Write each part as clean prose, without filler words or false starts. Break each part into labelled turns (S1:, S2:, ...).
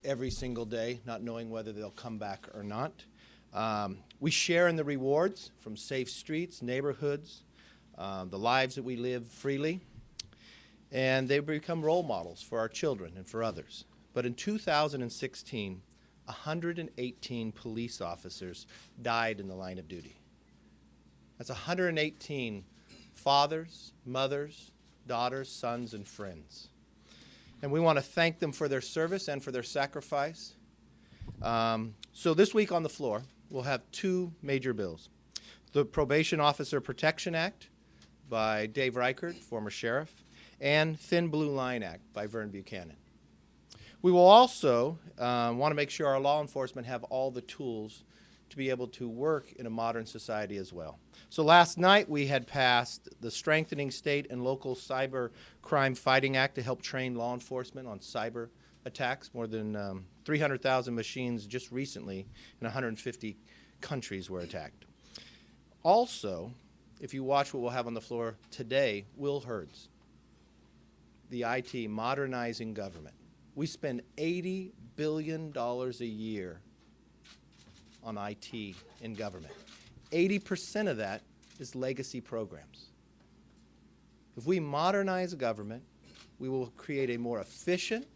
S1: every single day, not knowing whether they'll come back or not. We share in the rewards from safe streets, neighborhoods, the lives that we live freely, and they become role models for our children and for others. But in 2016, 118 police officers died in the line of duty. That's 118 fathers, mothers, daughters, sons, and friends. And we want to thank them for their service and for their sacrifice. So this week on the floor, we'll have two major bills. The Probation Officer Protection Act by Dave Reichert, former sheriff, and Thin Blue Line Act by Vern Buchanan. We will also want to make sure our law enforcement have all the tools to be able to work in a modern society as well. So last night we had passed the Strengthening State and Local Cyber Crime Fighting Act to help train law enforcement on cyber attacks. More than 300,000 machines just recently in 150 countries were attacked. Also, if you watch what we'll have on the floor today, Will Hurd's, the IT Modernizing Government. We spend $80 billion a year on IT in government. 80% of that is legacy programs. If we modernize government, we will create a more efficient,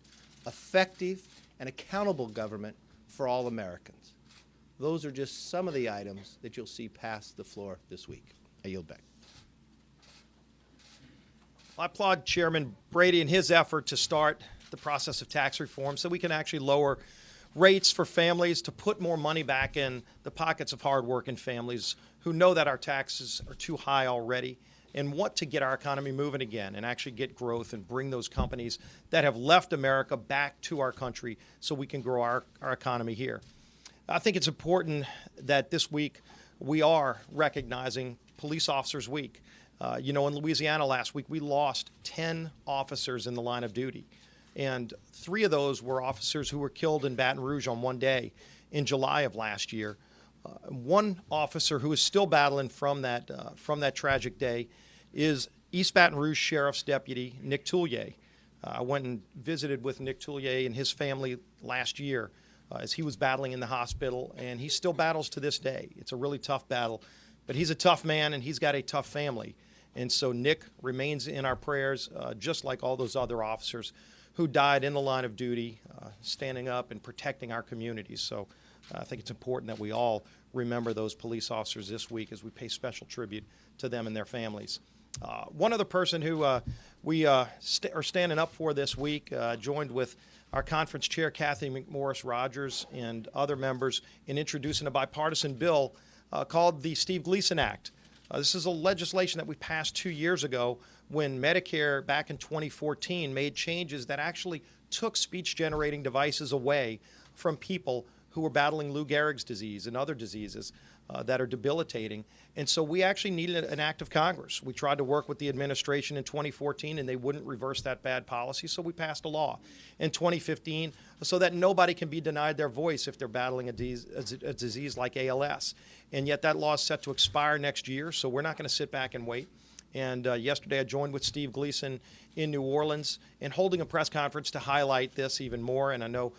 S1: effective, and accountable government for all Americans. Those are just some of the items that you'll see pass the floor this week. I yield back.
S2: I applaud Chairman Brady in his effort to start the process of tax reform so we can actually lower rates for families, to put more money back in the pockets of hardworking families who know that our taxes are too high already and want to get our economy moving again and actually get growth and bring those companies that have left America back to our country so we can grow our economy here. I think it's important that this week we are recognizing Police Officers Week. In Louisiana last week, we lost 10 officers in the line of duty. And 3 of those were officers who were killed in Baton Rouge on one day in July of last year. One officer who is still battling from that tragic day is East Baton Rouge Sheriff's Deputy Nick Tullier. I went and visited with Nick Tullier and his family last year as he was battling in the hospital, and he still battles to this day. It's a really tough battle, but he's a tough man and he's got a tough family. And so Nick remains in our prayers, just like all those other officers who died in the line of duty, standing up and protecting our communities. So I think it's important that we all remember those police officers this week as we pay special tribute to them and their families. One other person who we are standing up for this week, joined with our conference chair, Kathy McMorris Rogers, and other members in introducing a bipartisan bill called the Steve Gleason Act. This is a legislation that we passed 2 years ago when Medicare back in 2014 made changes that actually took speech-generating devices away from people who were battling Lou Gehrig's disease and other diseases that are debilitating. And so we actually needed an act of Congress. We tried to work with the administration in 2014, and they wouldn't reverse that bad policy, so we passed a law in 2015 so that nobody can be denied their voice if they're battling a disease like ALS. And yet that law is set to expire next year, so we're not going to sit back and wait. And yesterday I joined with Steve Gleason in New Orleans and holding a press conference to highlight this even more. And I know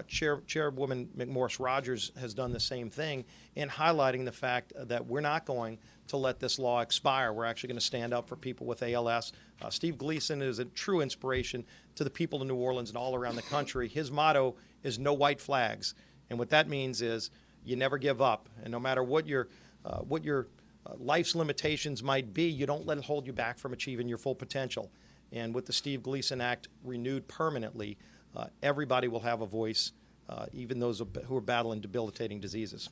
S2: Chairwoman McMorris Rogers has done the same thing in highlighting the fact that we're not going to let this law expire. We're actually going to stand up for people with ALS. Steve Gleason is a true inspiration to the people in New Orleans and all around the country. His motto is no white flags. And what that means is you never give up. And no matter what your life's limitations might be, you don't let it hold you back from achieving your full potential. And with the Steve Gleason Act renewed permanently, everybody will have a voice, even those who are battling debilitating diseases.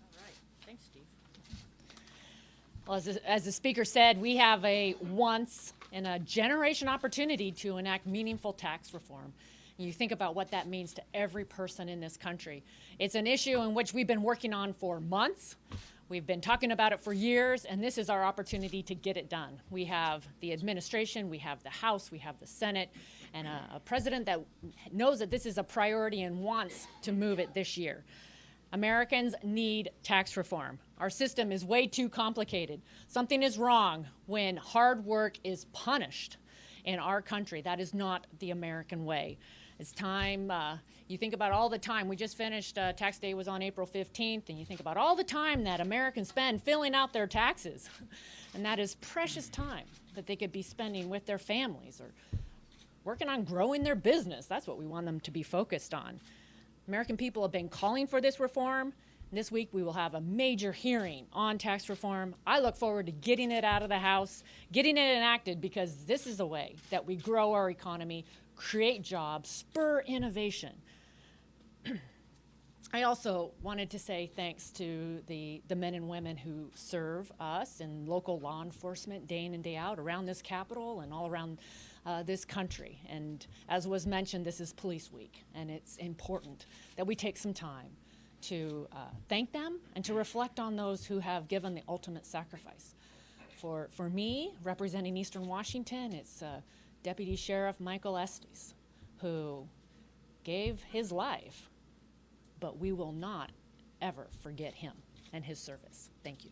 S3: All right. Thanks, Steve. Well, as the speaker said, we have a once in a generation opportunity to enact meaningful tax reform. You think about what that means to every person in this country. It's an issue in which we've been working on for months. We've been talking about it for years, and this is our opportunity to get it done. We have the administration, we have the House, we have the Senate, and a president that knows that this is a priority and wants to move it this year. Americans need tax reform. Our system is way too complicated. Something is wrong when hard work is punished in our country. That is not the American way. It's time, you think about all the time, we just finished, tax day was on April 15th, and you think about all the time that Americans spend filling out their taxes. And that is precious time that they could be spending with their families or working on growing their business. That's what we want them to be focused on. American people have been calling for this reform. This week we will have a major hearing on tax reform. I look forward to getting it out of the House, getting it enacted, because this is a way that we grow our economy, create jobs, spur innovation. I also wanted to say thanks to the men and women who serve us in local law enforcement day in and day out around this Capitol and all around this country. And as was mentioned, this is Police Week, and it's important that we take some time to thank them and to reflect on those who have given the ultimate sacrifice. For me, representing Eastern Washington, it's Deputy Sheriff Michael Estes, who gave his life, but we will not ever forget him and his service. Thank you.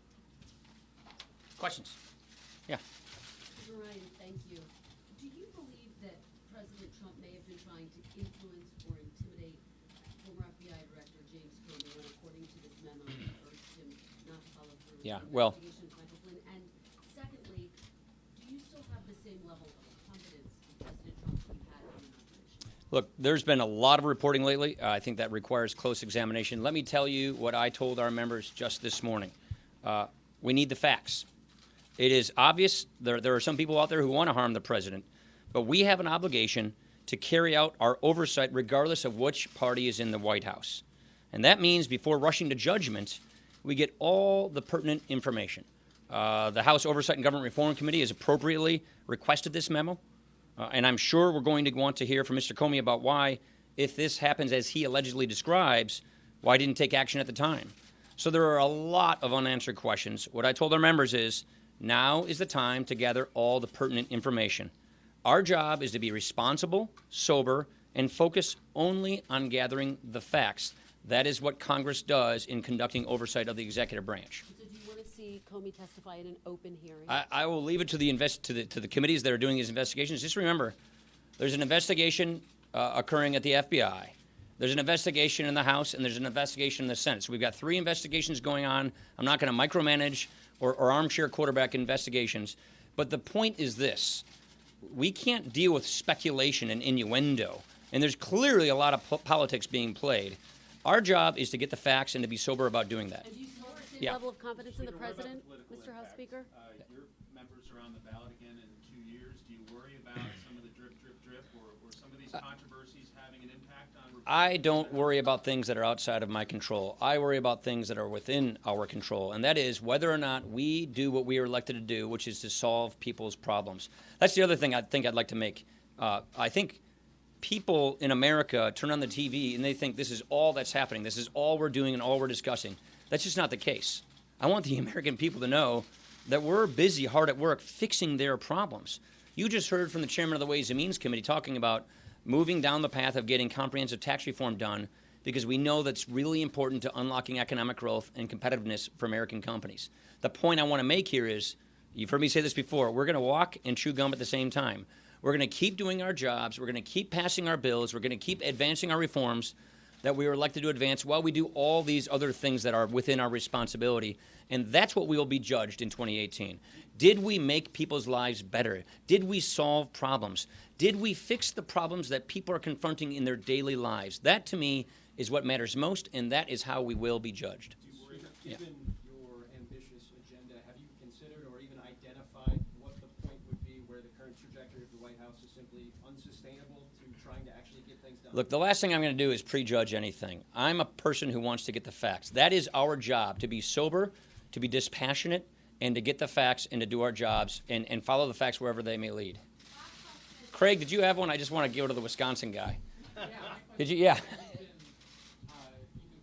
S4: Questions? Yeah.
S5: Ryan, thank you. Do you believe that President Trump may have been trying to influence or intimidate former FBI Director James Comey when, according to this memo, he urged him not to follow through with
S4: Yeah,
S5: the
S4: well-
S5: investigation into Michael Flynn? And secondly, do you still have the same level of confidence in President Trump that you had on the inauguration?
S4: Look, there's been a lot of reporting lately. I think that requires close examination. Let me tell you what I told our members just this morning. We need the facts. It is obvious there are some people out there who want to harm the president, but we have an obligation to carry out our oversight regardless of which party is in the White House. And that means before rushing to judgment, we get all the pertinent information. The House Oversight and Government Reform Committee has appropriately requested this memo. And I'm sure we're going to want to hear from Mr. Comey about why, if this happens as he allegedly describes, why didn't take action at the time. So there are a lot of unanswered questions. What I told our members is, now is the time to gather all the pertinent information. Our job is to be responsible, sober, and focus only on gathering the facts. That is what Congress does in conducting oversight of the executive branch.
S5: So do you want to see Comey testify in an open hearing?
S4: I will leave it to the committees that are doing these investigations. Just remember, there's an investigation occurring at the FBI. There's an investigation in the House, and there's an investigation in the Senate. So we've got 3 investigations going on. I'm not going to micromanage or armchair quarterback investigations. But the point is this. We can't deal with speculation and innuendo. And there's clearly a lot of politics being played. Our job is to get the facts and to be sober about doing that.
S5: And do you still have the same
S4: Yeah.
S5: level of confidence in the
S6: Speaker, what about
S5: president,
S6: political
S5: Mr. House
S6: impact?
S5: Speaker?
S6: Your members are on the ballot again in 2 years. Do you worry about some of the drip, or some of these controversies having an impact on Republicans?
S4: I don't worry about things that are outside of my control. I worry about things that are within our control, and that is whether or not we do what we are elected to do, which is to solve people's problems. That's the other thing I think I'd like to make. I think people in America turn on the TV and they think this is all that's happening. This is all we're doing and all we're discussing. That's just not the case. I want the American people to know that we're busy, hard at work, fixing their problems. You just heard from the chairman of the Ways and Means Committee talking about moving down the path of getting comprehensive tax reform done because we know that's really important to unlocking economic growth and competitiveness for American companies. The point I want to make here is, you've heard me say this before, we're going to walk and chew gum at the same time. We're going to keep doing our jobs. We're going to keep passing our bills. We're going to keep advancing our reforms that we were elected to advance while we do all these other things that are within our responsibility. And that's what we will be judged in 2018. Did we make people's lives better? Did we solve problems? Did we fix the problems that people are confronting in their daily lives? That, to me, is what matters most, and that is how we will be judged.
S6: Do you worry that
S4: Yeah.
S6: given your ambitious agenda, have you considered or even identified what the point would be where the current trajectory of the White House is simply unsustainable to trying to actually get things done?
S4: Look, the last thing I'm going to do is prejudge anything. I'm a person who wants to get the facts. That is our job, to be sober, to be dispassionate, and to get the facts and to do our jobs and follow the facts wherever they may lead. Craig, did you have one? I just want to go to the Wisconsin guy. Did you? Yeah.
S7: You can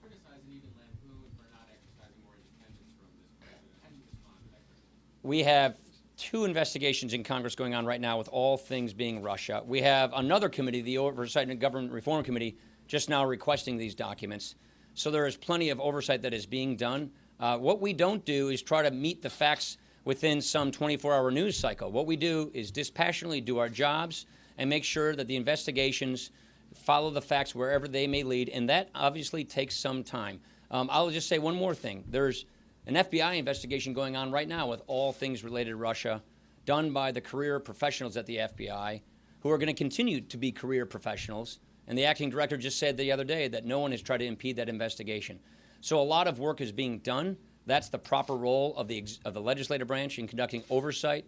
S7: criticize and even lampoon for not exercising more independence from this president. How do you respond to that criticism?
S4: We have 2 investigations in Congress going on right now with all things being Russia. We have another committee, the Oversight and Government Reform Committee, just now requesting these documents. So there is plenty of oversight that is being done. What we don't do is try to meet the facts within some 24-hour news cycle. What we do is dispassionately do our jobs and make sure that the investigations follow the facts wherever they may lead, and that obviously takes some time. I'll just say one more thing. There's an FBI investigation going on right now with all things related to Russia, done by the career professionals at the FBI, who are going to continue to be career professionals. And the acting director just said the other day that no one has tried to impede that investigation. So a lot of work is being done. That's the proper role of the legislative branch in conducting oversight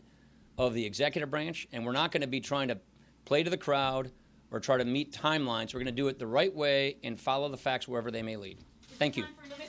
S4: of the executive branch. And we're not going to be trying to play to the crowd or try to meet timelines. We're going to do it the right way and follow the facts wherever they may lead. Thank you.
S3: Time for another